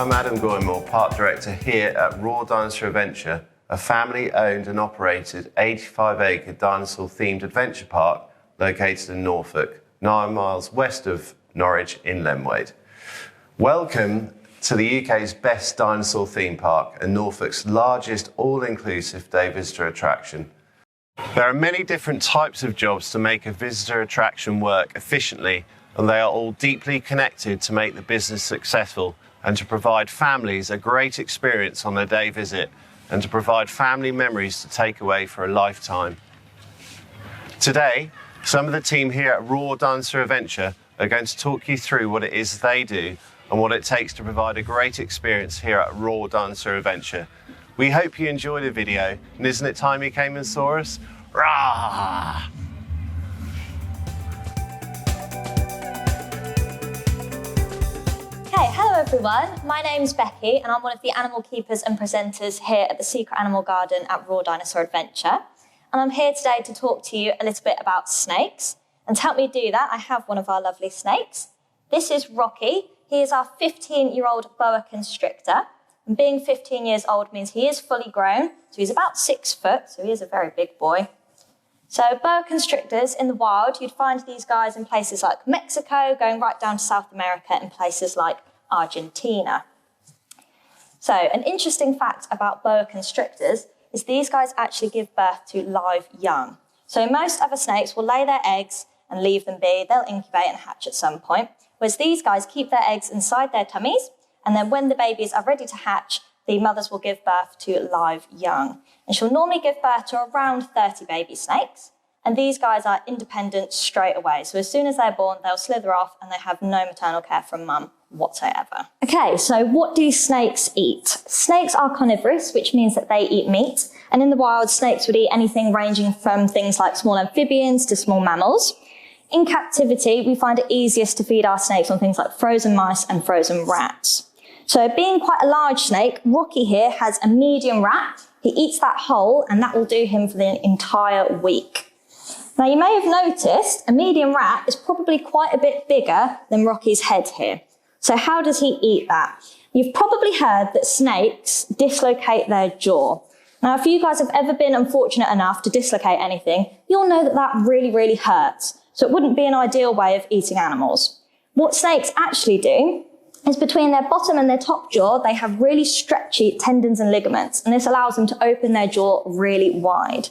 I'm Adam Goymore, Park Director here at Raw Dinosaur Adventure, a family-owned and operated 85-acre dinosaur-themed adventure park located in Norfolk, 9 miles west of Norwich in Lenwade. Welcome to the UK's best dinosaur theme park and Norfolk's largest all-inclusive day visitor attraction. There are many different types of jobs to make a visitor attraction work efficiently, and they are all deeply connected to make the business successful and to provide families a great experience on their day visit and to provide family memories to take away for a lifetime. Today, some of the team here at Raw Dinosaur Adventure are going to talk you through what it is they do and what it takes to provide a great experience here at Raw Dinosaur Adventure. We hope you enjoyed the video, and isn't it time you came and saw us? Rah! Hello everyone, my name's Becky and I'm one of the animal keepers and presenters here at the Secret Animal Garden at Raw Dinosaur Adventure. And I'm here today to talk to you a little bit about snakes. And to help me do that, I have one of our lovely snakes. This is Rocky. He is our 15-year-old boa constrictor. And being 15 years old means he is fully grown, so he's about 6 foot, so he is a very big boy. So boa constrictors in the wild, you'd find these guys in places like Mexico, going right down to South America, and places like Argentina. So an interesting fact about boa constrictors is these guys actually give birth to live young. So most other snakes will lay their eggs and leave them be. They'll incubate and hatch at some point, whereas these guys keep their eggs inside their tummies, and then when the babies are ready to hatch, the mothers will give birth to live young. And she'll normally give birth to around 30 baby snakes. And these guys are independent straight away. So as soon as they're born, they'll slither off and they have no maternal care from mum whatsoever. Okay, so what do snakes eat? Snakes are carnivorous, which means that they eat meat. And in the wild, snakes would eat anything ranging from things like small amphibians to small mammals. In captivity, we find it easiest to feed our snakes on things like frozen mice and frozen rats. So being quite a large snake, Rocky here has a medium rat. He eats that whole, and that will do him for the entire week. Now, you may have noticed a medium rat is probably quite a bit bigger than Rocky's head here. So how does he eat that? You've probably heard that snakes dislocate their jaw. Now, if you guys have ever been unfortunate enough to dislocate anything, you'll know that that really, really hurts. So it wouldn't be an ideal way of eating animals. What snakes actually do is between their bottom and their top jaw, they have really stretchy tendons and ligaments, and this allows them to open their jaw really wide.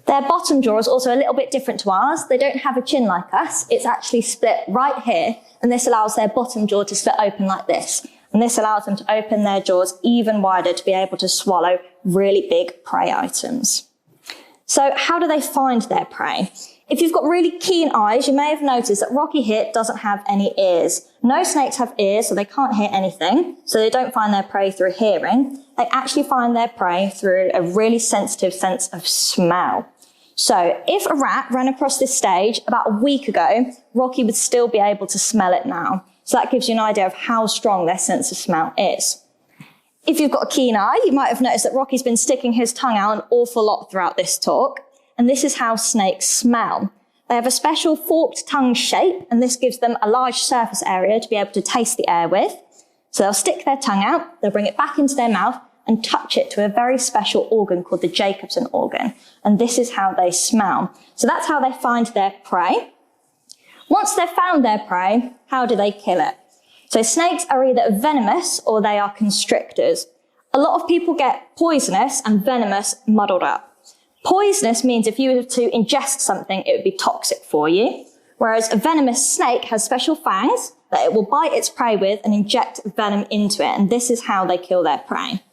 Their bottom jaw is also a little bit different to ours. They don't have a chin like us. It's actually split right here, and this allows their bottom jaw to split open like this. And this allows them to open their jaws even wider to be able to swallow really big prey items. So how do they find their prey? If you've got really keen eyes, you may have noticed that Rocky here doesn't have any ears. No snakes have ears, so they can't hear anything, so they don't find their prey through hearing. They actually find their prey through a really sensitive sense of smell. So if a rat ran across this stage about a week ago, Rocky would still be able to smell it now. So that gives you an idea of how strong their sense of smell is. If you've got a keen eye, you might have noticed that Rocky's been sticking his tongue out an awful lot throughout this talk. And this is how snakes smell. They have a special forked tongue shape, and this gives them a large surface area to be able to taste the air with. So they'll stick their tongue out, they'll bring it back into their mouth and touch it to a very special organ called the Jacobson organ. And this is how they smell. So that's how they find their prey. Once they've found their prey, how do they kill it? So snakes are either venomous or they are constrictors. A lot of people get poisonous and venomous muddled up. Poisonous means if you were to ingest something, it would be toxic for you. Whereas a venomous snake has special fangs that it will bite its prey with and inject venom into it. And this is how they kill their prey.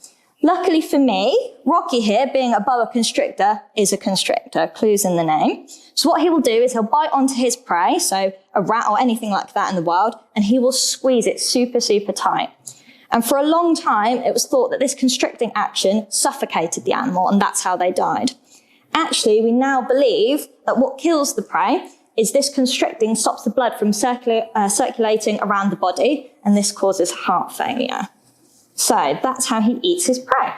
Luckily for me, Rocky here, being a boa constrictor, is a constrictor, clues in the name. So what he will do is he'll bite onto his prey, so a rat or anything like that in the wild, and he will squeeze it super, super tight. And for a long time, it was thought that this constricting action suffocated the animal, and that's how they died. Actually, we now believe that what kills the prey is this constricting stops the blood from circulating around the body, and this causes heart failure. So that's how he eats his prey.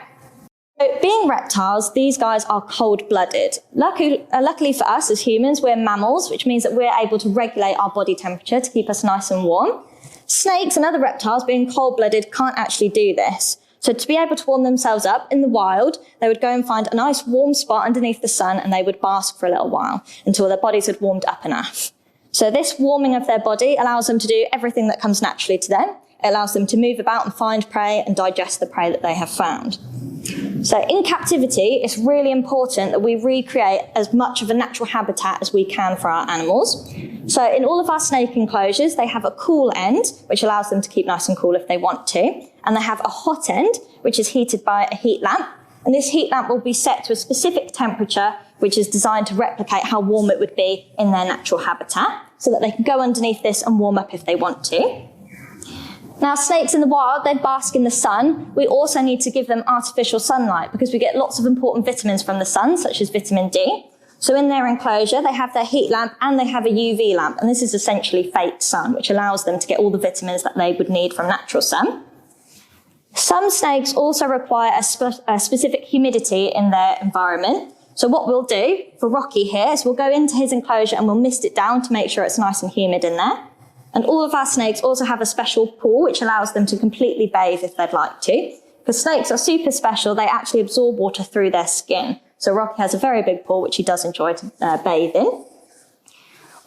So being reptiles, these guys are cold-blooded. Luckily for us as humans, we're mammals, which means that we're able to regulate our body temperature to keep us nice and warm. snakes and other reptiles, being cold-blooded, can't actually do this. So to be able to warm themselves up in the wild, they would go and find a nice warm spot underneath the sun and they would bask for a little while until their bodies had warmed up enough. So this warming of their body allows them to do everything that comes naturally to them. It allows them to move about and find prey and digest the prey that they have found. So in captivity, it's really important that we recreate as much of a natural habitat as we can for our animals. So in all of our snake enclosures, they have a cool end, which allows them to keep nice and cool if they want to. And they have a hot end, which is heated by a heat lamp. And this heat lamp will be set to a specific temperature, which is designed to replicate how warm it would be in their natural habitat, so that they can go underneath this and warm up if they want to. Now, snakes in the wild, they bask in the sun. We also need to give them artificial sunlight because we get lots of important vitamins from the sun, such as vitamin D. So in their enclosure, they have their heat lamp and they have a UV lamp. And this is essentially fake sun, which allows them to get all the vitamins that they would need from natural sun. Some snakes also require a specific humidity in their environment. So what we'll do for Rocky here is we'll go into his enclosure and we'll mist it down to make sure it's nice and humid in there. And all of our snakes also have a special pool which allows them to completely bathe if they'd like to. Because snakes are super special, they actually absorb water through their skin. So Rocky has a very big pool which he does enjoy to bathe in.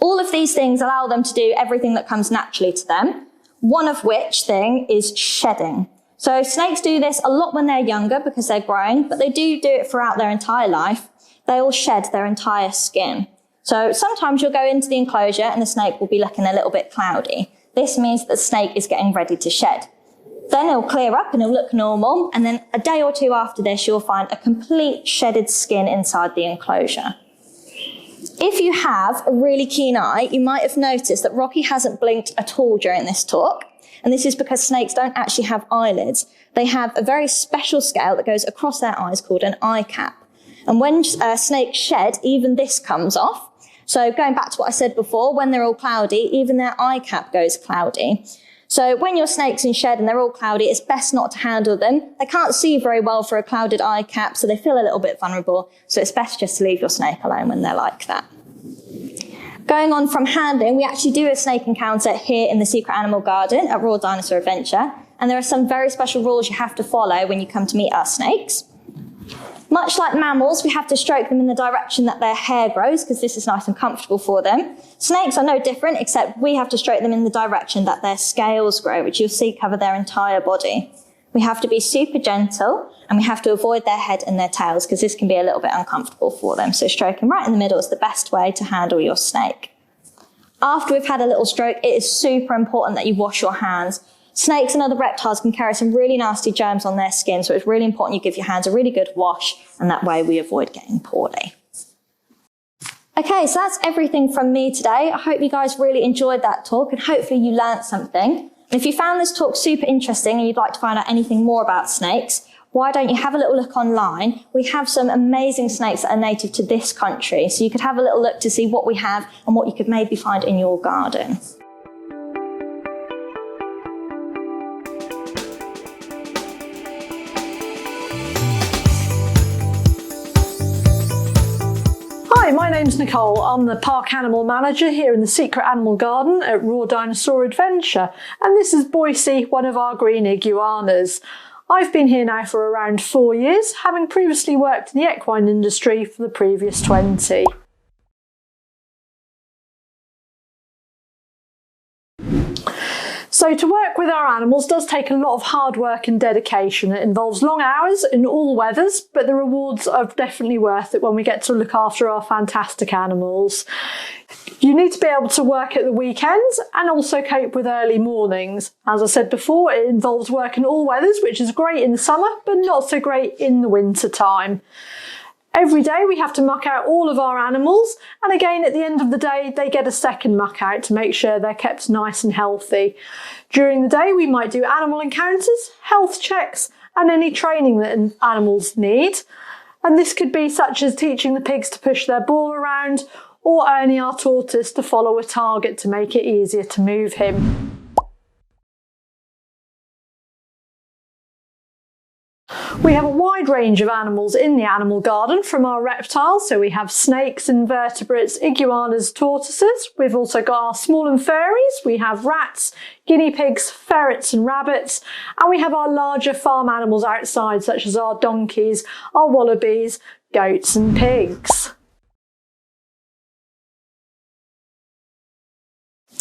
All of these things allow them to do everything that comes naturally to them, one of which thing is shedding. So snakes do this a lot when they're younger because they're growing, but they do it throughout their entire life. They all shed their entire skin. So sometimes you'll go into the enclosure and the snake will be looking a little bit cloudy. This means that the snake is getting ready to shed. Then it'll clear up and it'll look normal. And then a day or two after this, you'll find a complete shedded skin inside the enclosure. If you have a really keen eye, you might have noticed that Rocky hasn't blinked at all during this talk. And this is because snakes don't actually have eyelids. They have a very special scale that goes across their eyes called an eye cap. And when snakes shed, even this comes off. So going back to what I said before, when they're all cloudy, even their eye cap goes cloudy. So when your snake's in shed and they're all cloudy, it's best not to handle them. They can't see very well for a clouded eye cap, so they feel a little bit vulnerable. So it's best just to leave your snake alone when they're like that. Going on from handling, we actually do a snake encounter here in the Secret Animal Garden at Royal Dinosaur Adventure. And there are some very special rules you have to follow when you come to meet our snakes. Much like mammals, we have to stroke them in the direction that their hair grows because this is nice and comfortable for them. Snakes are no different, except we have to stroke them in the direction that their scales grow, which you'll see cover their entire body. We have to be super gentle and we have to avoid their head and their tails because this can be a little bit uncomfortable for them. So stroking right in the middle is the best way to handle your snake. After we've had a little stroke, it is super important that you wash your hands. Snakes and other reptiles can carry some really nasty germs on their skin, so it's really important you give your hands a really good wash, and that way we avoid getting poorly. Okay, so that's everything from me today. I hope you guys really enjoyed that talk, and hopefully you learned something. And if you found this talk super interesting and you'd like to find out anything more about snakes, why don't you have a little look online? We have some amazing snakes that are native to this country, so you could have a little look to see what we have and what you could maybe find in your garden. Hi, my name's Nicole. I'm the Park Animal Manager here in the Secret Animal Garden at Royal Dinosaur Adventure, and this is Boise, one of our green iguanas. I've been here now for around 4 years, having previously worked in the equine industry for the previous 20. So to work with our animals does take a lot of hard work and dedication. It involves long hours in all weathers, but the rewards are definitely worth it when we get to look after our fantastic animals. You need to be able to work at the weekends and also cope with early mornings. As I said before, it involves work in all weathers, which is great in the summer, but not so great in the winter time. Every day we have to muck out all of our animals, and again at the end of the day they get a second muck out to make sure they're kept nice and healthy. During the day we might do animal encounters, health checks and any training that animals need. And this could be such as teaching the pigs to push their ball around or Ernie our tortoise to follow a target to make it easier to move him. We have a wide range of animals in the animal garden from our reptiles. So we have snakes, invertebrates, iguanas, tortoises. We've also got our small and furries. We have rats, guinea pigs, ferrets and rabbits. And we have our larger farm animals outside, such as our donkeys, our wallabies, goats and pigs.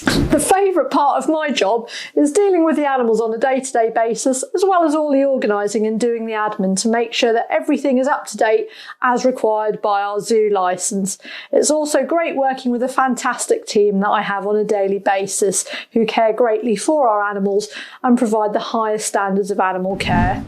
The favourite part of my job is dealing with the animals on a day-to-day basis, as well as all the organising and doing the admin to make sure that everything is up to date as required by our zoo licence. It's also great working with a fantastic team that I have on a daily basis who care greatly for our animals and provide the highest standards of animal care.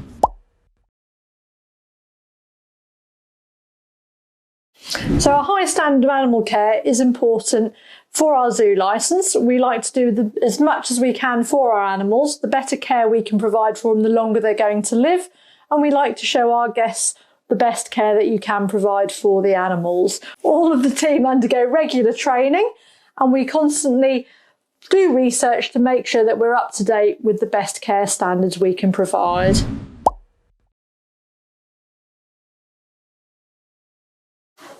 So a high standard of animal care is important for our zoo licence. We like to do as much as we can for our animals. The better care we can provide for them, the longer they're going to live. And we like to show our guests the best care that you can provide for the animals. All of the team undergo regular training, and we constantly do research to make sure that we're up to date with the best care standards we can provide.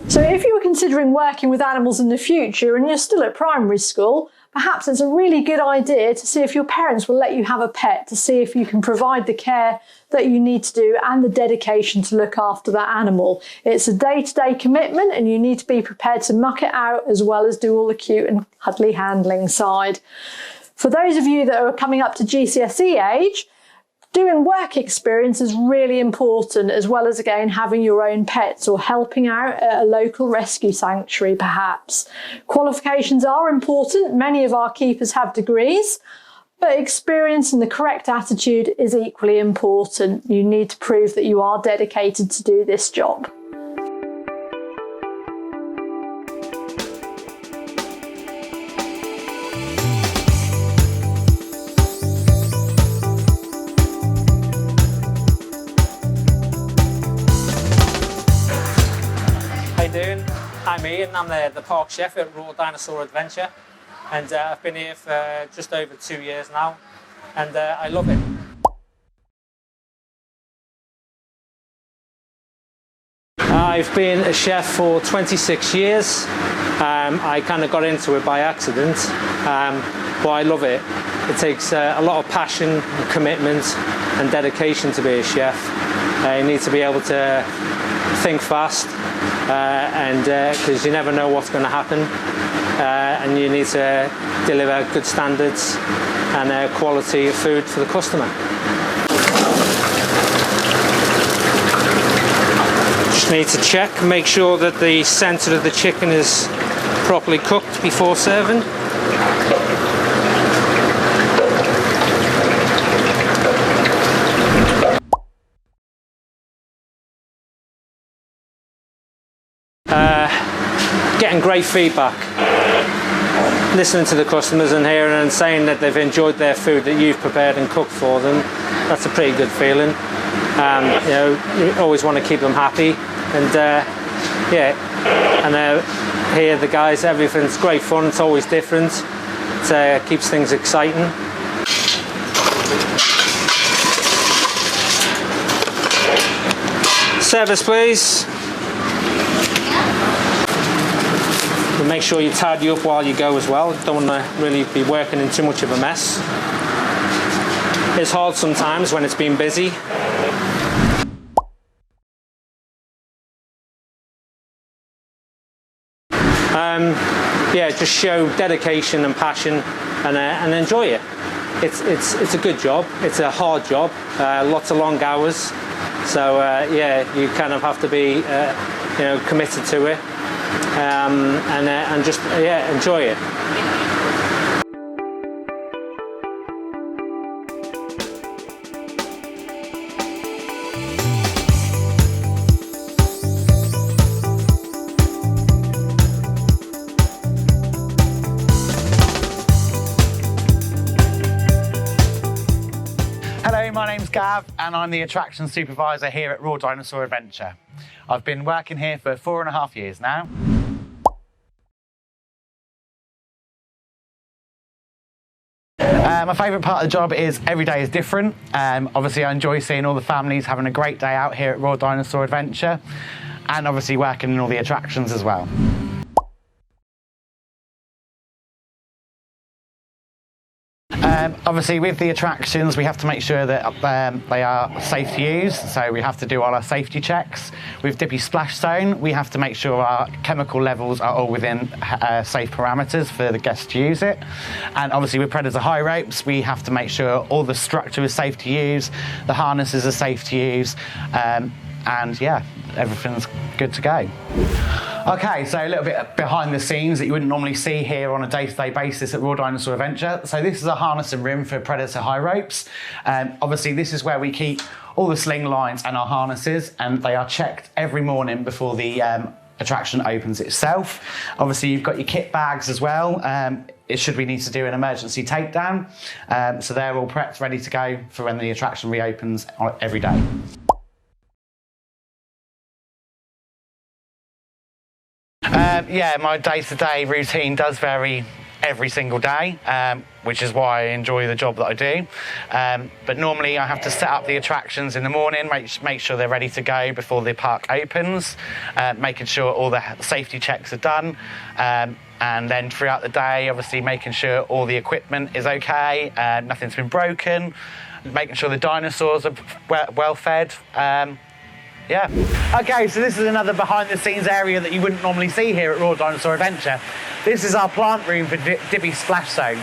So if you were considering working with animals in the future and you're still at primary school, perhaps it's a really good idea to see if your parents will let you have a pet, to see if you can provide the care that you need to do and the dedication to look after that animal. It's a day-to-day commitment and you need to be prepared to muck it out as well as do all the cute and cuddly handling side. For those of you that are coming up to GCSE age, doing work experience is really important, as well as, again, having your own pets or helping out at a local rescue sanctuary, perhaps. Qualifications are important. Many of our keepers have degrees, but experience and the correct attitude is equally important. You need to prove that you are dedicated to do this job. I'm Ian, I'm the park chef at Raw Dinosaur Adventure, and I've been here for just over 2 years now, and I love it. I've been a chef for 26 years. I kind of got into it by accident, but I love it. It takes a lot of passion, commitment and dedication to be a chef. You need to be able to think fast, and because you never know what's going to happen, and you need to deliver good standards and quality of food for the customer. Just need to check, make sure that the centre of the chicken is properly cooked before serving. Getting great feedback, listening to the customers and hearing and saying that they've enjoyed their food that you've prepared and cooked for them, that's a pretty good feeling. You know, you always want to keep them happy, and yeah, and here the guys, everything's great fun, it's always different, it keeps things exciting. Service please. But make sure you tidy up while you go as well. Don't want to really be working in too much of a mess. It's hard sometimes when it's been busy. Yeah, just show dedication and passion, and enjoy it. It's a good job. It's a hard job. Lots of long hours. So yeah, you kind of have to be you know, committed to it. And just yeah, enjoy it. Hello, my name's Gav and I'm the attraction supervisor here at Raw Dinosaur Adventure. I've been working here for 4.5 years now. My favourite part of the job is every day is different. Obviously I enjoy seeing all the families having a great day out here at Royal Dinosaur Adventure, and obviously working in all the attractions as well. Obviously with the attractions we have to make sure that they are safe to use, so we have to do all our safety checks. With Dippy Splash Zone we have to make sure our chemical levels are all within safe parameters for the guests to use it. And obviously with Predator high ropes we have to make sure all the structure is safe to use, the harnesses are safe to use, and yeah, everything's good to go. Okay, so a little bit behind the scenes that you wouldn't normally see here on a day-to-day basis at Royal Dinosaur Adventure. So this is a harness and rim for Predator high ropes. Obviously this is where we keep all the sling lines and our harnesses, and they are checked every morning before the attraction opens itself. Obviously you've got your kit bags as well, should we need to do an emergency takedown. So they're all prepped, ready to go for when the attraction reopens every day. Yeah, my day-to-day routine does vary every single day, which is why I enjoy the job that I do. But normally I have to set up the attractions in the morning, make sure they're ready to go before the park opens, making sure all the safety checks are done, and then throughout the day, obviously making sure all the equipment is okay, nothing's been broken, making sure the dinosaurs are well fed. Yeah. Okay, so this is another behind the scenes area that you wouldn't normally see here at Royal Dinosaur Adventure. This is our plant room for Dippy Splash Zone.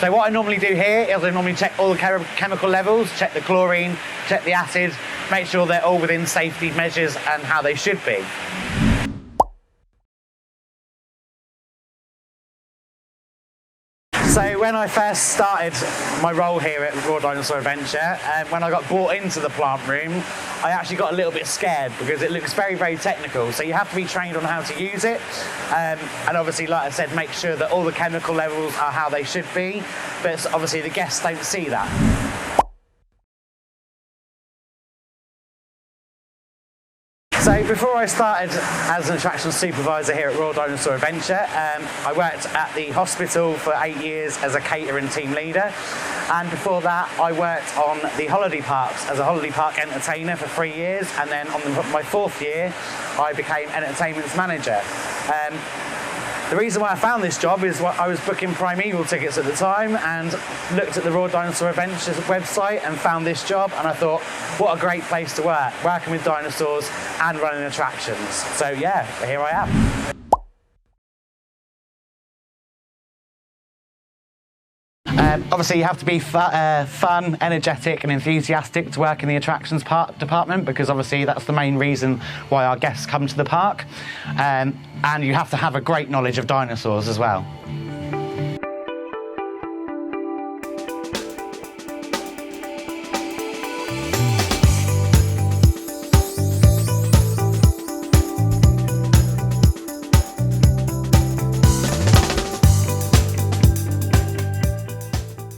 So what I normally do here is I normally check all the chemical levels, check the chlorine, check the acid, make sure they're all within safety measures and how they should be. So when I first started my role here at Royal Dinosaur Adventure, when I got brought into the plant room, I actually got a little bit scared because it looks very, very technical. So you have to be trained on how to use it. And obviously, like I said, make sure that all the chemical levels are how they should be. But obviously the guests don't see that. So before I started as an attraction supervisor here at Royal Dinosaur Adventure, I worked at the hospital for 8 years as a catering team leader. And before that, I worked on the holiday parks as a holiday park entertainer for 3 years. And then on my 4th year, I became entertainment manager. The reason why I found this job is I was booking Primeval tickets at the time and looked at the Royal Dinosaur Adventures website and found this job, and I thought, what a great place to work, working with dinosaurs and running attractions. So yeah, here I am. Obviously you have to be fun, energetic and enthusiastic to work in the attractions department, because obviously that's the main reason why our guests come to the park, and you have to have a great knowledge of dinosaurs as well.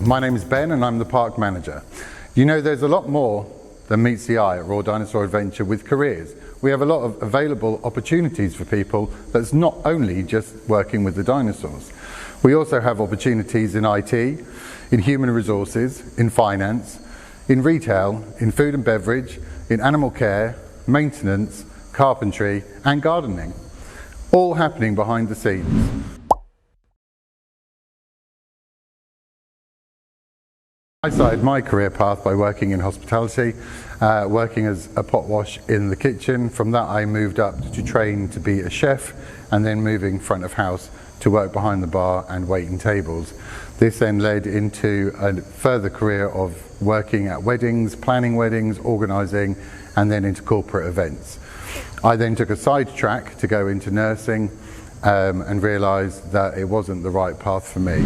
My name is Ben and I'm the park manager. You know, there's a lot more than meets the eye at Royal Dinosaur Adventure with careers. We have a lot of available opportunities for people that's not only just working with the dinosaurs. We also have opportunities in IT, in human resources, in finance, in retail, in food and beverage, in animal care, maintenance, carpentry and gardening. All happening behind the scenes. I started my career path by working in hospitality, working as a pot wash in the kitchen. From that I moved up to train to be a chef, and then moving front of house to work behind the bar and waiting tables. This then led into a further career of working at weddings, planning weddings, organising, and then into corporate events. I then took a side track to go into nursing and realised that it wasn't the right path for me.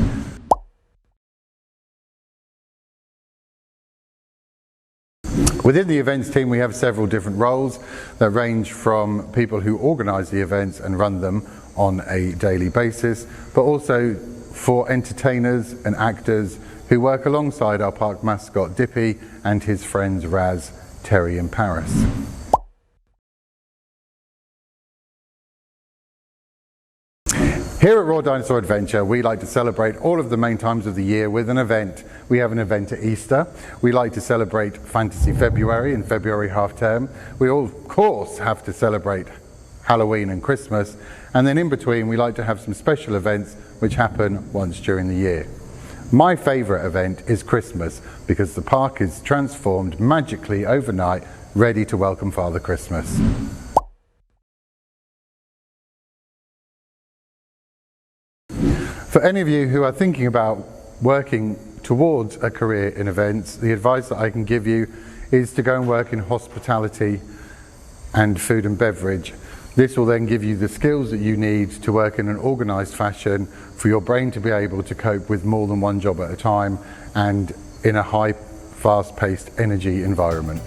Within the events team we have several different roles that range from people who organise the events and run them on a daily basis, but also for entertainers and actors who work alongside our park mascot Dippy and his friends Raz, Terry and Paris. Here at Raw Dinosaur Adventure, we like to celebrate all of the main times of the year with an event. We have an event at Easter. We like to celebrate Fantasy February and February half term. We all, of course, have to celebrate Halloween and Christmas. And then in between, we like to have some special events which happen once during the year. My favourite event is Christmas because the park is transformed magically overnight, ready to welcome Father Christmas. For any of you who are thinking about working towards a career in events, the advice that I can give you is to go and work in hospitality and food and beverage. This will then give you the skills that you need to work in an organised fashion for your brain to be able to cope with more than one job at a time and in a high, fast-paced energy environment.